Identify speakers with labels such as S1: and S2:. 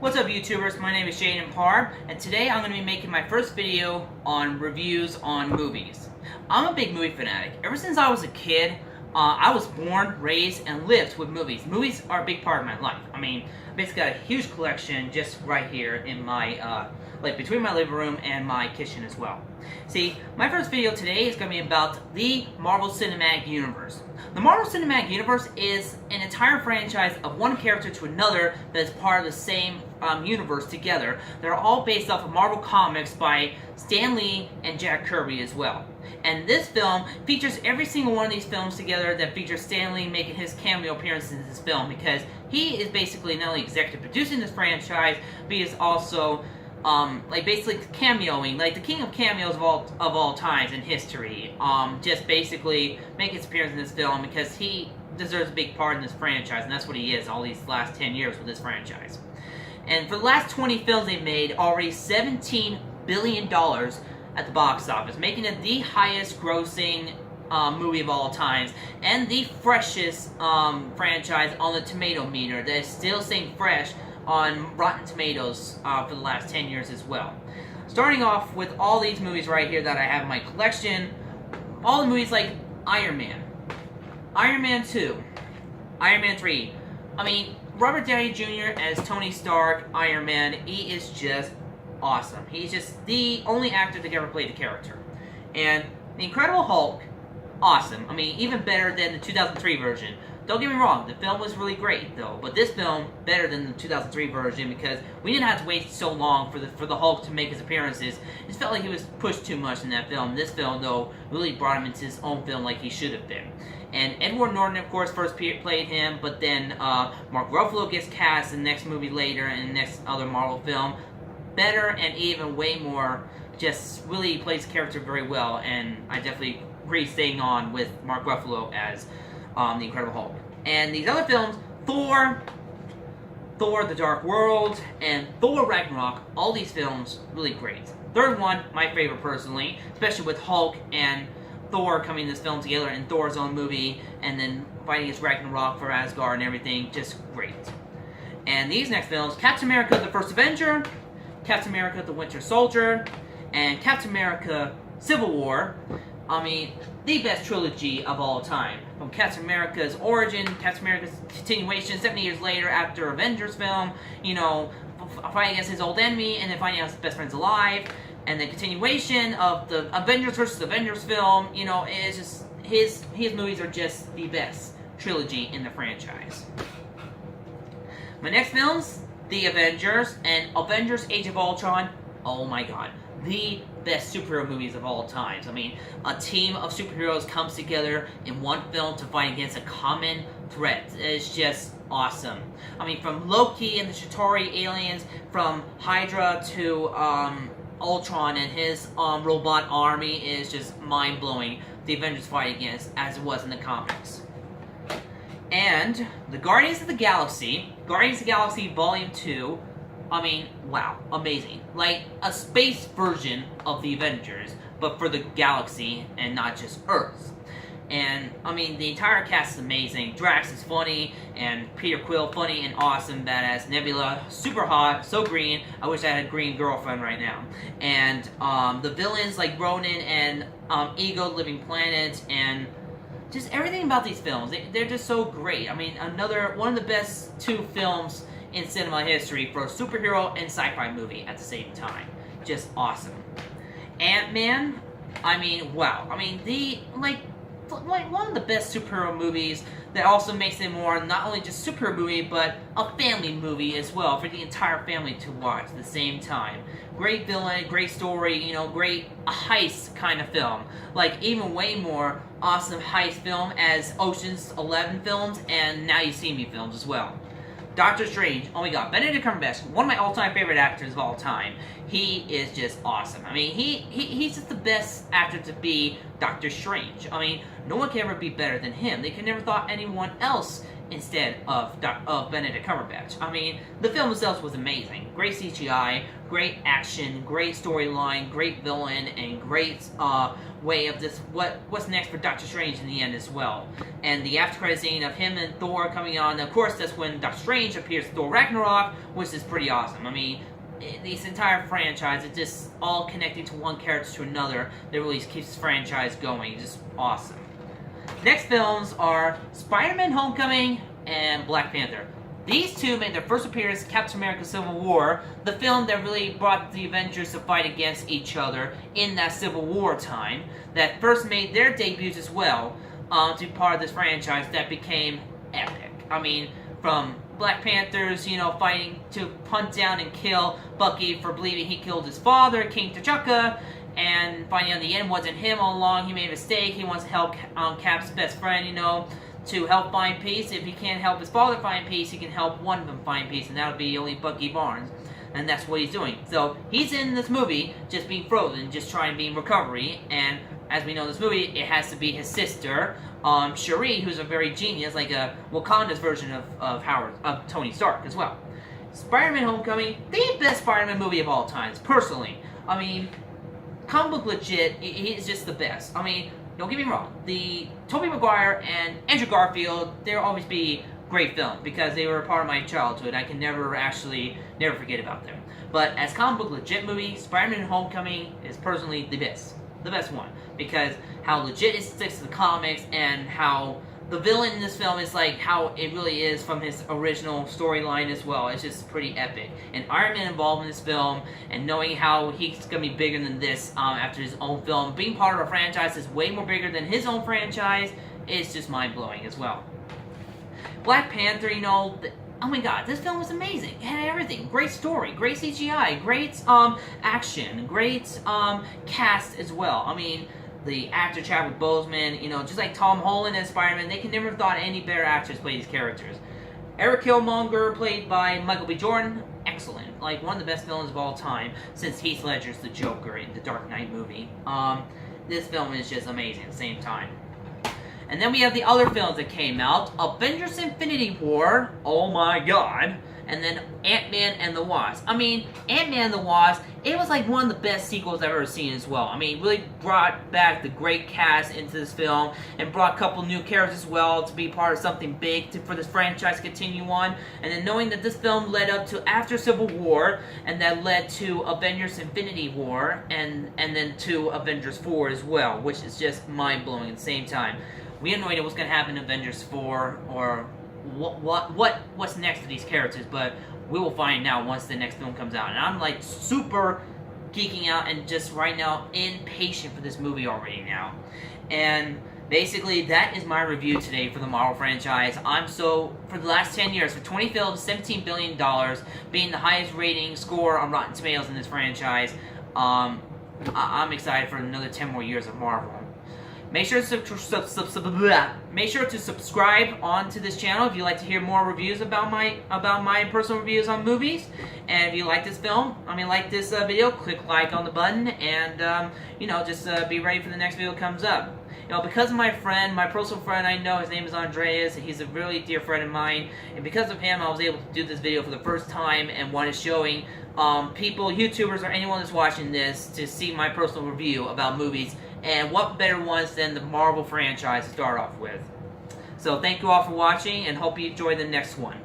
S1: What's up YouTubers, my name is Jaden and Parr, and today I'm going to be making my first video on reviews on movies. I'm a big movie fanatic. Ever since I was a kid, I was born, raised, and lived with movies. Movies are a big part of my life. I mean, I basically got a huge collection just right here in my, between my living room and my kitchen as well. See, my first video today is going to be about the Marvel Cinematic Universe. The Marvel Cinematic Universe is an entire franchise of one character to another that is part of the same universe together. They're all based off of Marvel Comics by Stan Lee and Jack Kirby as well. And this film features every single one of these films together that features Stan Lee making his cameo appearance in this film, because he is basically not only executive producing this franchise, but he is also basically cameoing, like the king of cameos of all times in history. Just basically make his appearance in this film because he deserves a big part in this franchise, and that's what he is all these last 10 years with this franchise. And for the last 20 films they've made, already $17 billion at the box office, making it the highest grossing movie of all times, and the freshest franchise on the tomato meter that is still staying fresh on Rotten Tomatoes for the last 10 years as well. Starting off with all these movies right here that I have in my collection, all the movies like Iron Man, Iron Man 2, Iron Man 3, I mean, Robert Downey Jr. as Tony Stark, Iron Man, he is just awesome. He's just the only actor to ever play the character. And The Incredible Hulk, awesome. I mean, even better than the 2003 version. Don't get me wrong, the film was really great though, but this film better than the 2003 version because we didn't have to wait so long for the Hulk to make his appearances. It just felt like he was pushed too much in that film. This film though really brought him into his own film like he should have been. And Edward Norton, of course, first played him, but then Mark Ruffalo gets cast in the next movie later in the next other Marvel film. Better and even way more, just really plays the character very well, and I definitely agree staying on with Mark Ruffalo as The Incredible Hulk. And these other films, Thor, The Dark World, and Thor Ragnarok, all these films, really great. Third one, my favorite personally, especially with Hulk and Thor coming in this film together in Thor's own movie, and then fighting against Ragnarok for Asgard and everything, just great. And these next films, Captain America the First Avenger, Captain America the Winter Soldier, and Captain America Civil War. I mean, the best trilogy of all time. From Captain America's origin, Captain America's continuation, 70 years later after Avengers film, you know, fighting against his old enemy, and then finding out his best friend's alive, and the continuation of the Avengers versus Avengers film, you know, it's just, his movies are just the best trilogy in the franchise. My next films, The Avengers, and Avengers Age of Ultron, oh my god. The best superhero movies of all times. I mean, a team of superheroes comes together in one film to fight against a common threat. It's just awesome. I mean, from Loki and the Chitauri aliens, from Hydra to Ultron and his robot army is just mind-blowing. The Avengers fight against, as it was in the comics. And the Guardians of the Galaxy Volume 2, I mean, wow, amazing. Like a space version of the Avengers, but for the galaxy and not just Earth. And, I mean, the entire cast is amazing. Drax is funny, and Peter Quill funny and awesome, badass. Nebula, super hot, so green. I wish I had a green girlfriend right now. And the villains like Ronan and Ego, Living Planet, and just everything about these films. They're just so great. I mean, one of the best two films in cinema history for a superhero and sci-fi movie at the same time. Just awesome. Ant-Man, I mean, wow. I mean, like one of the best superhero movies that also makes it more not only just superhero movie, but a family movie as well for the entire family to watch at the same time. Great villain, great story, you know, great heist kind of film. Like even way more awesome heist film as Ocean's 11 films and Now You See Me films as well. Doctor Strange, oh my god, Benedict Cumberbatch, one of my all-time favorite actors of all time. He is just awesome. I mean, he's just the best actor to be Doctor Strange. I mean, no one can ever be better than him. They can never thought anyone else instead of Benedict Cumberbatch. I mean, the film itself was amazing. Great CGI, great action, great storyline, great villain, and great way of this what's next for Doctor Strange in the end as well. And the after credit scene of him and Thor coming on, of course, that's when Doctor Strange appears in Thor Ragnarok, which is pretty awesome. I mean, this entire franchise, it's just all connecting to one character to another that really keeps this franchise going. Just awesome. Next films are Spider-Man Homecoming and Black Panther. These two made their first appearance in Captain America Civil War, the film that really brought the Avengers to fight against each other in that Civil War time, that first made their debuts as well to be part of this franchise that became epic. I mean, from Black Panthers, you know, fighting to hunt down and kill Bucky for believing he killed his father, King T'Chaka, and finding out in the end wasn't him all along. He made a mistake. He wants to help Cap's best friend, you know, to help find peace. If he can't help his father find peace, he can help one of them find peace, and that would be only Bucky Barnes. And that's what he's doing. So he's in this movie just being frozen, just trying to be in recovery. And as we know in this movie, it has to be his sister, Shuri, who's a very genius, like a Wakanda's version of Tony Stark as well. Spider-Man Homecoming, the best Spider-Man movie of all times, personally. I mean, comic book legit, he's just the best. I mean, don't get me wrong, the Tobey Maguire and Andrew Garfield, they'll always be great films because they were a part of my childhood. I can never forget about them. But as comic book legit movie, Spider-Man Homecoming is personally the best one, because how legit it sticks to the comics and how the villain in this film is like how it really is from his original storyline as well. It's just pretty epic. And Iron Man involved in this film, and knowing how he's gonna be bigger than this after his own film, being part of a franchise that's way more bigger than his own franchise, is just mind-blowing as well. Black Panther, you know, oh my god, this film was amazing. It had everything. Great story, great CGI, great action, great cast as well. I mean, the actor Chadwick Boseman, you know, just like Tom Holland as Spider-Man, they can never have thought any better actors play these characters. Eric Killmonger, played by Michael B. Jordan, excellent. Like, one of the best villains of all time, since Heath Ledger's the Joker in the Dark Knight movie. This film is just amazing at the same time. And then we have the other films that came out. Avengers Infinity War, oh my god. And then Ant-Man and the Wasp. I mean, Ant-Man and the Wasp, it was like one of the best sequels I've ever seen as well. I mean, it really brought back the great cast into this film and brought a couple new characters as well to be part of something big for this franchise to continue on. And then knowing that this film led up to after Civil War, and that led to Avengers Infinity War, and then to Avengers 4 as well, which is just mind-blowing at the same time. We have no idea what's going to happen in Avengers 4 or what's next to these characters, but we will find out once the next film comes out. And I'm like super geeking out and just right now impatient for this movie already now. And basically that is my review today for the Marvel franchise. For the last 10 years, for 20 films, $17 billion, being the highest rating score on Rotten Tomatoes in this franchise, I'm excited for another 10 more years of Marvel. Make sure to subscribe onto this channel if you'd like to hear more reviews about my personal reviews on movies. And if you like this film, like this video, click like on the button, and you know, just be ready for the next video that comes up. You know, because of my personal friend I know, his name is Andreas, he's a really dear friend of mine, and because of him I was able to do this video for the first time, and one is showing people, YouTubers, or anyone that's watching this to see my personal review about movies, and what better ones than the Marvel franchise to start off with. So thank you all for watching, and hope you enjoy the next one.